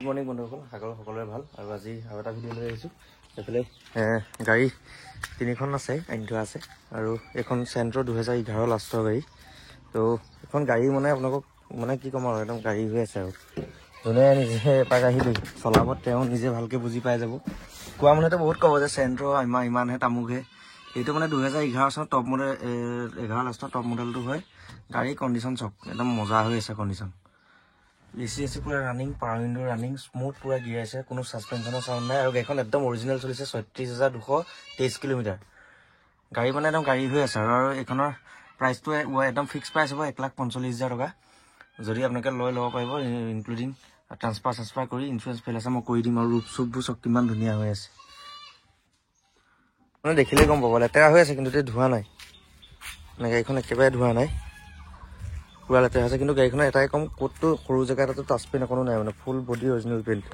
Morning বন্ধুসকল, সাগৰ সকলোৰে ভাল। আৰু আজি আৰু এটা ভিডিঅ' লৈ আহিছোঁ। এইফালে গাড়ী তিনিখন আছে, আনি থোৱা আছে। আৰু এইখন চেণ্ট্ৰ' 2011 লাষ্টৰ গাড়ী। তো এইখন গাড়ী মানে আপোনালোকক মানে কি ক'ম আৰু একদম গাড়ী হৈ আছে। আৰু যোনে নিজে এপাক আহি চলাব তেওঁ নিজে ভালকৈ বুজি পাই যাব। কোৱা মানুহেতো বহুত ক'ব যে চেণ্ট্ৰ' ইমানহে তামুকহে। এইটো মানে 2011 চনত টপ মডেল 11 লাষ্টৰ টপ মডেলটো হয়। গাড়ীৰ কণ্ডিশ্যন চব একদম মজা হৈ আছে কণ্ডিশ্যন। এচি পুৰা running, power window running, smooth পুৰা গিয়াৰ আছে, কোনো ছাছপেনশ্যনৰ চাউণ্ড নাই। আৰু গাড়ীখন একদম অৰিজিনেল চলিছে 36,223 কিলোমিটাৰ। গাড়ী মানে একদম গাড়ী হৈ আছে। আৰু এইখনৰ প্ৰাইচটো একদম ফিক্স প্ৰাইচ হ'ব 1,45,000 টকা। যদি আপোনালোকে ল'ব পাৰিব, ইনক্লুডিং ট্ৰান্সফাৰ কৰি। ইঞ্চুৰেঞ্চ ফেল আছে মই কৰি দিম। আৰু ৰূপ চুপবোৰ চব কিমান ধুনীয়া হৈ আছে মানে দেখিলেই গম পাব। লেতেৰা হৈ আছে কিন্তু ধোৱা নাই, মানে গাড়ীখন একেবাৰে ধোৱা নাই, পুৰা লেতেৰা আছে। কিন্তু গাড়ীখনৰ এটাই কম, ক'তটো সৰু জেগা এটাতো টাচ পেইণ্ট অকণো নাই, মানে ফুল বডি অৰিজিনেল পেইণ্ট,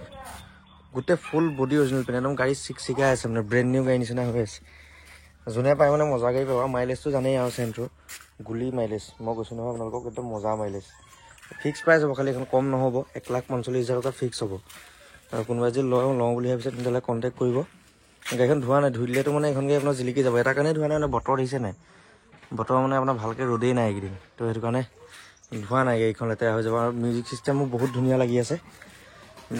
গোটেই ফুল বডি অৰিজিনেল পেইণ্ট। একদম গাড়ী চিকচিকাই আছে, মানে ব্ৰেণ্ড নিউ গাড়ী নিচিনা হৈ আছে। যোনে পায় মানে মজা গাড়ী পাব। মাইলেজটো জানেই আৰু চেণ্ট্ৰ' গুলি মাইলেজ, মই কৈছোঁ নহয় আপোনালোকক, একদম মজা মাইলেজ। ফিক্স প্ৰাইচ হ'ব, খালি এখন কম নহ'ব, 1,45,000 টকা ফিক্স হ'ব। আৰু কোনোবাই যদি লওঁ বুলি ভাবিছে তেতিয়াহ'লে কণ্টেক্ট কৰিব। গাড়ীখন ধোৱা নাই, ধুই দিলেতো মানে এইখন গাড়ী আপোনাৰ জিলিকি যাব। এটা কাৰণেই ধোৱা নাই, মানে বতৰ দিছে নাই, বতৰ মানে আপোনাৰ ভালকৈ ৰ'দেই নাই এইকেইদিন, তো সেইটো কাৰণে ধোৱা নাই। গাড়ীখন লেতেৰা হৈ যাব। আৰু মিউজিক ছিষ্টেমো বহুত ধুনীয়া লাগি আছে।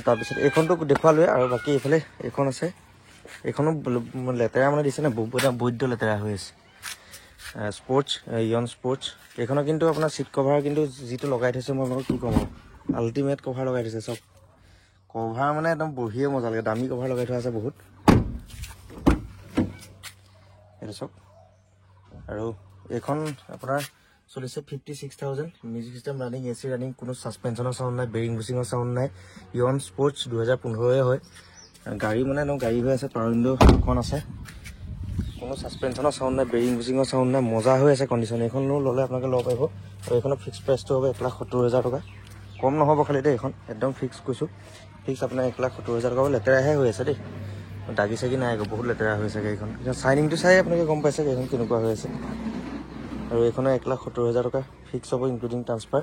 তাৰপিছত এইখনটো দেখুৱালোৱে। আৰু বাকী এইফালে এইখন আছে, এইখনো লেতেৰা মানে দিছে নে, বৈদ্য লেতেৰা হৈ আছে। স্পৰ্টছ ইয়ন স্পৰ্টছ এইখনৰ কিন্তু আপোনাৰ ছিট কভাৰ কিন্তু যিটো লগাই থৈছে, মই আপোনাক কি ক'ম আৰু আল্টিমেট কভাৰ লগাই থৈছে। চব কভাৰ মানে একদম বঢ়িয়ে মজা লাগে, দামী কভাৰ লগাই থোৱা আছে বহুত। এইটো চব। আৰু এইখন আপোনাৰ চলিছে 56,000। Music system running, AC running, কোনো ছাছপেনশ্যনৰ চাউণ্ড নাই, বেৰিং বুচিঙৰ চাউণ্ড নাই। ইয়ন স্পৰ্টছ 2015 হয়। গাড়ী মানে একদম গাড়ী হৈ আছে। পাৱাৰ উইণ্ডো এখন আছে, কোনো ছাছপেনশ্যনৰ চাউণ্ড নাই, বেৰিং বুচিঙৰ চাউণ্ড নাই, মজা হৈ আছে কণ্ডিশ্যন। এইখনো ল'লে আপোনালোকে ল'ব পাৰিব। আৰু এইখনৰ ফিক্স প্ৰাইচটো হ'ব 1,70,000 টকা। কম নহ'ব খালি দেই, এইখন একদম ফিক্স কৈছোঁ। ফিক্স আপোনাৰ 1,70,000 টকা। লেতেৰাহে হৈ আছে দেই, দাগি চাগি নাই আকৌ, বহুত লেতেৰা হৈ আছে গাড়ীখন। চাইনিংটো চাই আপোনালোকে গম পাইছে গাড়ীখন কেনেকুৱা হৈ আছে। আৰু এইখনে 1,70,000 টকা ফিক্স হ'ব, ইনক্লুডিং ট্ৰান্সফাৰ।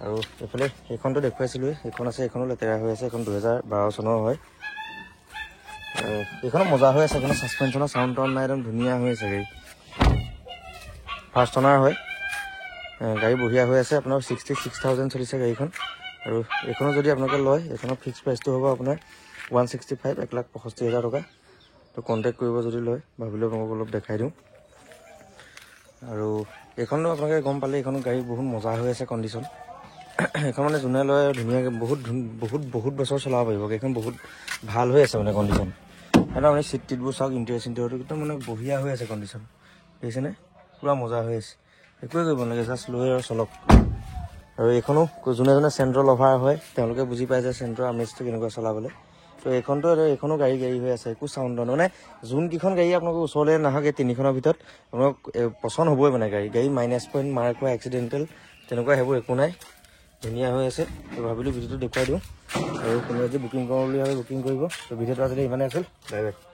আৰু এইফালে এইখনটো দেখুৱাইছিলোঁৱে, এইখন আছে, এইখনো লেতেৰা হৈ আছে। এইখন 2012 চনৰ হয়। এইখনো মজা হৈ আছে, এইখনো ছাছপেনশ্যনৰ চাউণ্ড টাউণ্ড নাই, একদম ধুনীয়া হৈ আছে গাড়ী। ফাৰ্ষ্ট অনাৰ হয়, গাড়ী বঢ়িয়া হৈ আছে। আপোনাৰ 66,000 চলিছে গাড়ীখন। আৰু এইখনো যদি আপোনালোকে লয়, এইখনৰ ফিক্স প্ৰাইচটো হ'ব আপোনাৰ 165, 1,65,000 টকা। তো কণ্টেক্ট কৰিব যদি লয়, ভাবিলেও মই অলপ দেখাই দিওঁ। আৰু এইখনো আপোনালোকে গম পালে, এইখনো গাড়ী বহুত মজা হৈ আছে কণ্ডিশ্যন। এইখন মানে যোনে লয় ধুনীয়াকৈ বহুত বছৰ চলাব পাৰিব। গাড়ীখন বহুত ভাল হৈ আছে মানে কণ্ডিশ্যন। একদম আপুনি চিট টিটবোৰ চাওক, ইণ্টেৰিয়ৰটো একদম মানে বঢ়িয়া হৈ আছে কণ্ডিশ্যন, দেখিছেনে? পূৰা মজা হৈ আছে। একোৱে কৰিব নালাগে, জাষ্ট লৈ আৰু চলক। আৰু এইখনো যোনে চেণ্ট্ৰ' লভাৰ হয় তেওঁলোকে বুজি পায় যে চেণ্ট্ৰ' আমেজটো কেনেকুৱা চলাবলৈ। তো এইখনো গাড়ী হৈ আছে, একো চাউণ্ড নহয়। মানে যোনকেইখন গাড়ী আপোনালোকৰ ওচৰলৈ নাহক, এই তিনিখনৰ ভিতৰত আপোনাক পচন্দ হ'বই। মানে গাড়ী মাইনাছ পইণ্ট, মাৰ্ক হোৱা, এক্সিডেণ্টেল তেনেকুৱা সেইবোৰ একো নাই, ধুনীয়া হৈ আছে। তো ভাবিলোঁ ভিডিঅ'টো দেখুৱাই দিওঁ। আৰু কোনোবাই যদি বুকিং কৰোঁ বুলি ভাবে বুকিং কৰিব। তো ভিডিঅ'টো আজিলৈ ইমানেই আছিল। Bye bye.